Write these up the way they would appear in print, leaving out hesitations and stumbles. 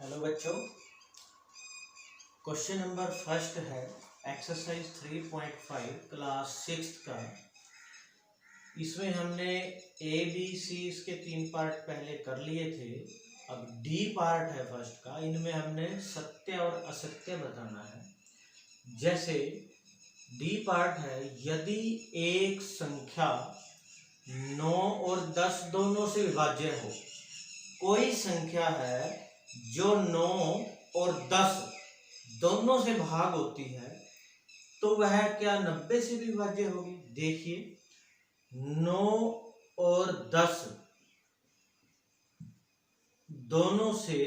Hello बच्चों, question number first है exercise 3.5 class 6 का। इसमें हमने ए बी सी इसके 3 पार्ट पहले कर लिए थे। अब डी पार्ट है फर्स्ट का। इनमें हमने सत्य और असत्य बताना है। जैसे डी पार्ट है, यदि एक संख्या 9 और 10 दोनों से विभाज्य हो। कोई संख्या है जो 9 और 10 दोनों से भाग होती है, तो वह क्या 90 से विभाज्य होगी? देखिए, 9 और 10 दोनों से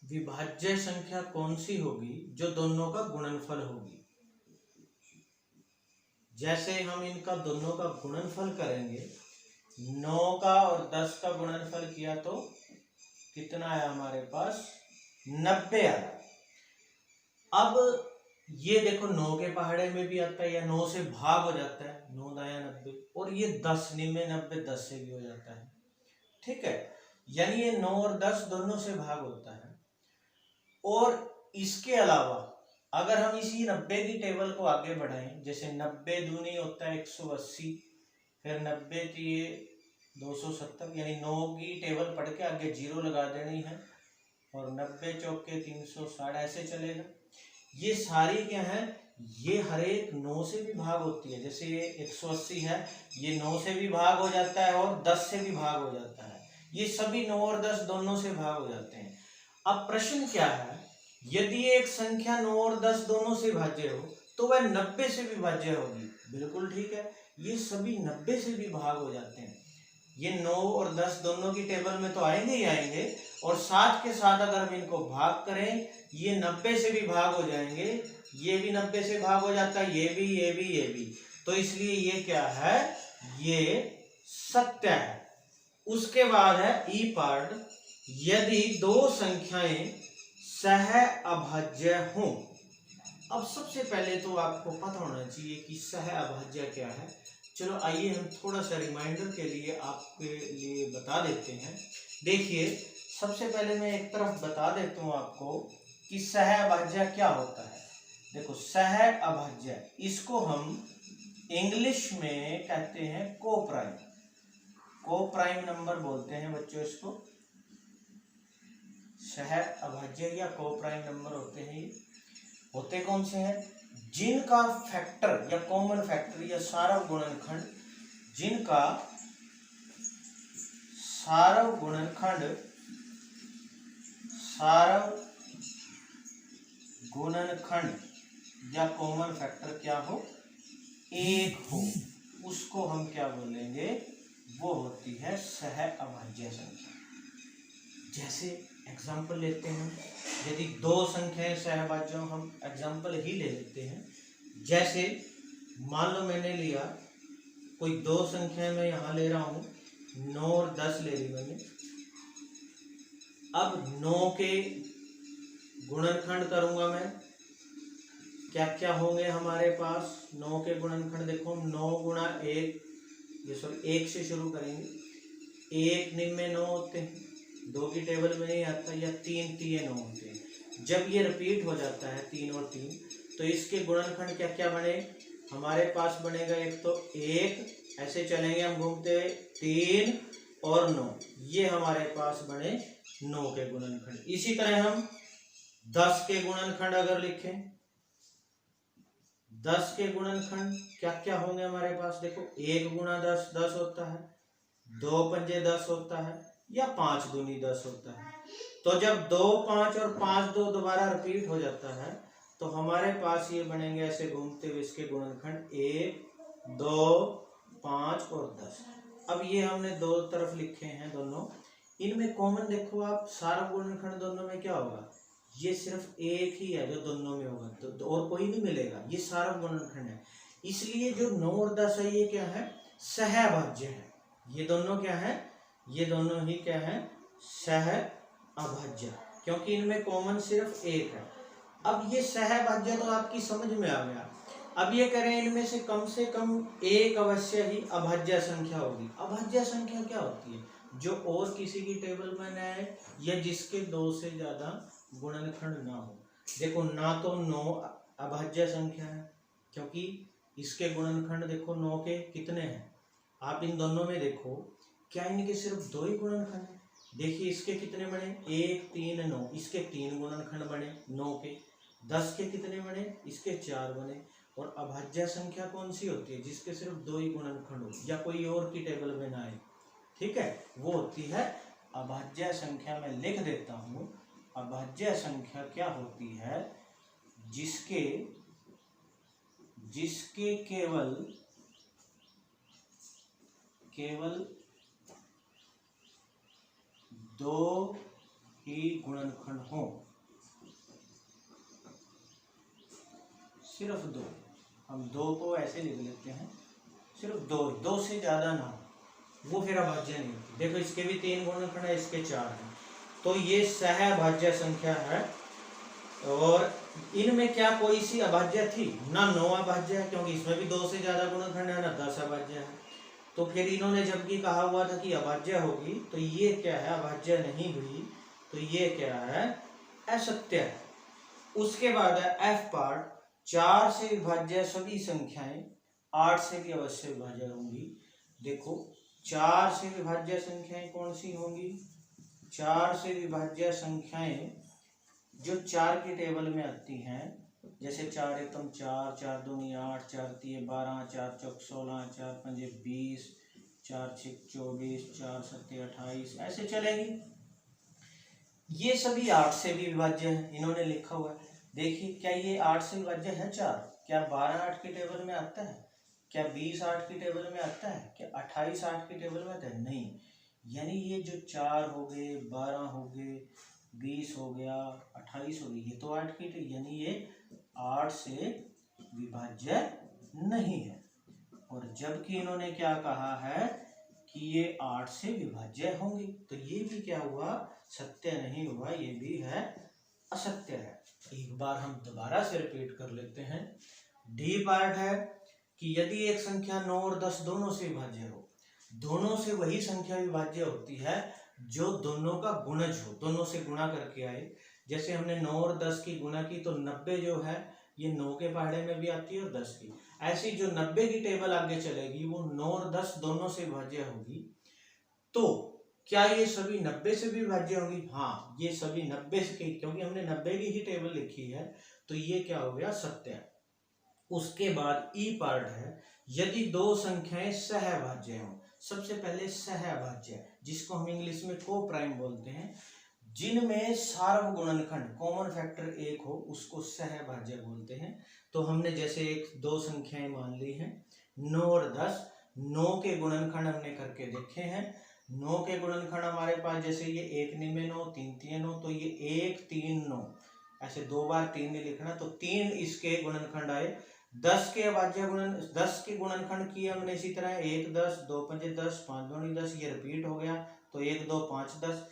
विभाज्य संख्या कौन सी होगी? जो दोनों का गुणनफल होगी। जैसे हम इनका दोनों का गुणनफल करेंगे, 9 का और 10 का गुणनफल किया तो कितना आया हमारे पास? 90 आया। अब ये देखो, 9 के पहाड़े में भी आता है या 9 से भाग हो जाता है, 9 दाया 90, और ये 10 निमे 90 10 से भी हो जाता है। ठीक है, यानी ये 9 और 10 दोनों से भाग होता है। और इसके अलावा अगर हम इसी 90 की टेबल को आगे बढ़ाएं, जैसे 90 दूनी होता है 180, फिर 90 की 270, यानी 9 की टेबल पढ़ के आगे 0 लगा देनी है, और 90 चौके 360, ऐसे चलेगा। ये सारी क्या है? ये हर एक 9 से भी भाग होती है। जैसे ये 180 है, ये 9 से भी भाग हो जाता है और 10 से भी भाग हो जाता है। ये सभी 9 और 10 दोनों से भाग हो जाते हैं। अब प्रश्न क्या है? यदि एक संख्या 9 और 10 दोनों से भाज्य हो तो वह 90 से भी भाज्य होगी। बिल्कुल ठीक है, ये सभी 90 से भी भाग हो जाते हैं। ये 9 और 10 दोनों की टेबल में तो आएंगे ही आएंगे, और साथ के साथ अगर हम इनको भाग करें, ये 90 से भी भाग हो जाएंगे, ये भी 90 से भाग हो जाता है, ये भी, ये भी, ये भी। तो इसलिए ये क्या है? ये सत्य है। उसके बाद है ई पार्ट, यदि दो संख्याएं सह अभाज्य हों। अब सबसे पहले तो आपको पता होना चाहिए कि सह अभाज्य क्या है। चलो आइए हम थोड़ा सा रिमाइंडर के लिए आपके लिए बता देते हैं। देखिए, सबसे पहले मैं एक तरफ बता देता हूँ आपको कि सह अभाज्य क्या होता है। देखो, सह अभाज्य, इसको हम इंग्लिश में कहते हैं कोप्राइम। कोप्राइम नंबर बोलते हैं बच्चों इसको। सह अभाज्य या कोप्राइम नंबर होते हैं। ये होते कौन से हैं? जिनका फैक्टर या कॉमन फैक्टर या सारव गुणनखंड, जिनका सारव गुणनखंड, सारव गुणनखंड या कॉमन फैक्टर क्या हो? एक हो, उसको हम क्या बोलेंगे? वो होती है सह अभाज्य संख्या। जैसे एग्जाम्पल लेते हैं, यदि दो संख्याएं सहभाज्य हो, हम एग्जाम्पल ही ले लेते हैं। जैसे मान लो मैंने लिया कोई दो संख्याएं, मैं यहाँ ले रहा हूँ 9 और 10 ले ली मैंने। अब 9 के गुणनखंड करूंगा मैं, क्या क्या होंगे हमारे पास? 9 के गुणनखंड देखो, 9 गुणा 1, ये सॉरी 1 से शुरू करेंगे। 1 निम्न 9 होते हैं, 2 की टेबल में नहीं आता, या 3 3 9 होते हैं। जब ये रिपीट हो जाता है 3 और 3, तो इसके गुणनखंड क्या क्या बने हमारे पास? बनेगा एक तो 1, ऐसे चलेंगे हम घूमते हुए, 3 और 9, ये हमारे पास बने 9 के गुणनखंड। इसी तरह हम 10 के गुणनखंड अगर लिखें, 10 के गुणनखंड क्या क्या होंगे हमारे पास? देखो, 1 गुणा 10 10 होता है, 2 पंजे 10 होता है, या 5 दूनी 10 होता है। तो जब 2 5 और 5 2 दोबारा रिपीट हो जाता है, तो हमारे पास ये बनेंगे ऐसे घूमते हुए इसके गुणनखंड 1 2 5 और 10। अब ये हमने दो तरफ लिखे हैं दोनों। इनमें कॉमन देखो आप, सारा गुणनखंड दोनों में क्या होगा? ये सिर्फ एक ही है जो दोनों में होगा, तो और कोई नहीं मिलेगा। ये सारा गुणनखंड है। इसलिए जो 9 और 10 है, ये क्या है? सहभाज्य है। ये दोनों क्या है? ये दोनों ही क्या है? सह अभाज्य, क्योंकि इनमें कॉमन सिर्फ एक है। अब ये सहभाज्य तो आपकी समझ में आ गया। अब ये करें, इनमें से कम एक अवश्य ही अभाज्य संख्या होगी। अभाज्य संख्या क्या होती है? जो और किसी की टेबल में न आए या जिसके 2 से ज्यादा गुणनखंड ना हो। देखो, ना तो 9 अभाज्य संख्या है, क्योंकि इसके गुणनखंड देखो 9 के कितने हैं। आप इन दोनों में देखो, क्या इनके सिर्फ 2 ही गुणनखंड है? देखिए, इसके कितने बने? 1 3 9, इसके 3 गुणनखंड बने 9 के। 10 के कितने बने? इसके 4 बने। और अभाज्य संख्या कौन सी होती है? जिसके सिर्फ 2 ही गुणनखंड हो या कोई और की टेबल में ना आए, ठीक है, वो होती है अभाज्य संख्या। मैं लिख देता हूं, अभाज्य संख्या क्या होती है? जिसके केवल 2 ही गुणनखंड हो, सिर्फ 2। हम 2 को ऐसे लिख लेते हैं, सिर्फ 2 से ज्यादा ना हो, वो फिर अभाज्य नहीं होती। देखो, इसके भी 3 गुणनखंड है, इसके 4 हैं, तो ये सहअभाज्य संख्या है। और इनमें क्या कोई सी अभाज्य थी? ना 9 अभाज्य है, क्योंकि इसमें भी 2 से ज्यादा गुणनखंड है, ना 10 अभाज्य है। तो फिर इन्होंने जबकि कहा हुआ था कि अभाज्य होगी, तो ये क्या है? अभाज्य नहीं हुई, तो ये क्या है? असत्य है। उसके बाद है एफ पार्ट, 4 से विभाज्य सभी संख्याएं 8 से भी अवश्य विभाज्य होंगी। देखो, 4 से विभाज्य संख्याएं कौन सी होंगी? 4 से विभाज्य संख्याएं जो 4 की टेबल में आती हैं, जैसे 4 एकम 4, 4 दूनी 8, 4 तीय 12, 4 चौक 16, 4 पंजे 20, 4 छिक 24, 4 सत्ते 28, ऐसे चलेगी। ये सभी 8 से भी विभाज्य है, इन्होंने लिखा हुआ है। देखिए, क्या ये 8 से विभाज्य है 4? क्या 12 8 की टेबल में आता है? क्या 20 8 की टेबल में आता है? क्या 28 8 की टेबल में आता है? नहीं। यानी ये जो 4 हो गए, 12 हो गए, 20 हो गया, 28 हो गई, ये तो 8 की थे, यानी ये 8 से विभाज्य नहीं है। और जबकि इन्होंने क्या कहा है कि ये 8 से विभाज्य होंगे, तो ये भी क्या हुआ? सत्य नहीं हुआ, ये भी है असत्य है। एक बार हम दोबारा से रिपीट कर लेते हैं। डी पार्ट है कि यदि एक संख्या 9 और 10 दोनों से विभाज्य हो, दोनों से वही संख्या विभाज्य होती है जो दोनों का गुणज हो, दोनों से गुणा करके आए। जैसे हमने 9 और 10 की गुणा की, तो 90 जो है ये 9 के पहाड़े में भी आती है और 10 की। ऐसी जो 90 की टेबल आगे चलेगी वो 9 और 10 दोनों से विभाज्य होगी। तो क्या ये सभी 90 से भी विभाज्य होगी? हाँ, ये सभी 90 से, क्योंकि हमने 90 की ही टेबल लिखी है, तो ये क्या हो गया? सत्य। उसके बाद ई पार्ट है, यदि 2 संख्याएं सहभाज्य हों। सबसे पहले सहभाज्य, जिसको हम इंग्लिश में को प्राइम बोलते हैं, जिनमें सार्व गुणनखंड कॉमन फैक्टर 1 हो, उसको सहभाज्य बोलते हैं। तो हमने जैसे 2 संख्याएं मान ली हैं 9 और 10, 9 के गुणनखंड हमने करके देखे हैं। 9 के गुणनखंड हमारे पास, जैसे ये 1 निमे 9, 3 तिये 9, तो ये 1 3 9, ऐसे 2 बार 3 नहीं लिखना, तो 3 इसके गुणनखंड आए। 10 के अभाज्य 10 के गुणनखंड किए हमने इसी तरह, 1 10, 2 पंजे 10, 5 दूनी 10, ये रिपीट हो गया, तो 1 2 5 10।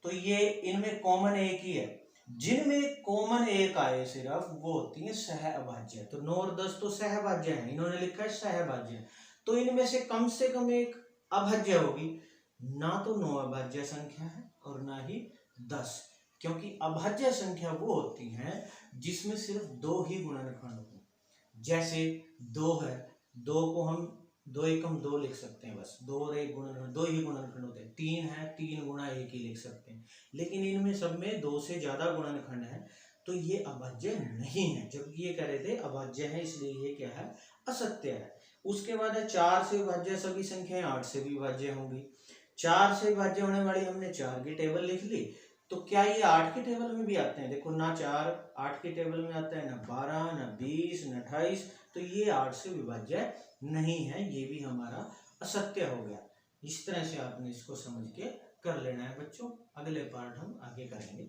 तो ये इनमें कॉमन एक ही है। जिनमें कॉमन एक आए सिर्फ, वो होती है सहअभाज्य। तो 9 और 10 तो सहअभाज्य है, इन्होंने लिखा है सहअभाज्य, तो इनमें से कम एक अभाज्य होगी। ना तो 9 अभाज्य संख्या है और ना ही 10, क्योंकि अभाज्य संख्या वो होती है जिसमें सिर्फ 2 ही गुणनखंड हो। जैसे 2 है, 2 को हम 2 एकम 2 लिख सकते हैं, बस 2 और 1 गुणनखंड, 2 ही गुणनखंड होते हैं। 3 है, 3 गुणा 1 ही लिख सकते हैं। लेकिन इनमें सब में 2 से ज्यादा गुणनखंड है, तो ये अभाज्य नहीं है। जबकि ये कह रहे थे अभाज्य है, इसलिए ये क्या है? असत्य है। उसके बाद है 4 से विभाज्य सभी संख्याएं 8 से भी विभाज्य होंगी। 4 से विभाज्य होने वाली हमने 4 की टेबल लिख ली, तो क्या ये 8 की टेबल में भी आते हैं? देखो, ना 4 8 की टेबल में आता है, ना 12, ना 20, ना 28, तो ये 8 से विभाज्य नहीं है, ये भी हमारा असत्य हो गया। इस तरह से आपने इसको समझ के कर लेना है बच्चों। अगले पार्ट हम आगे करेंगे।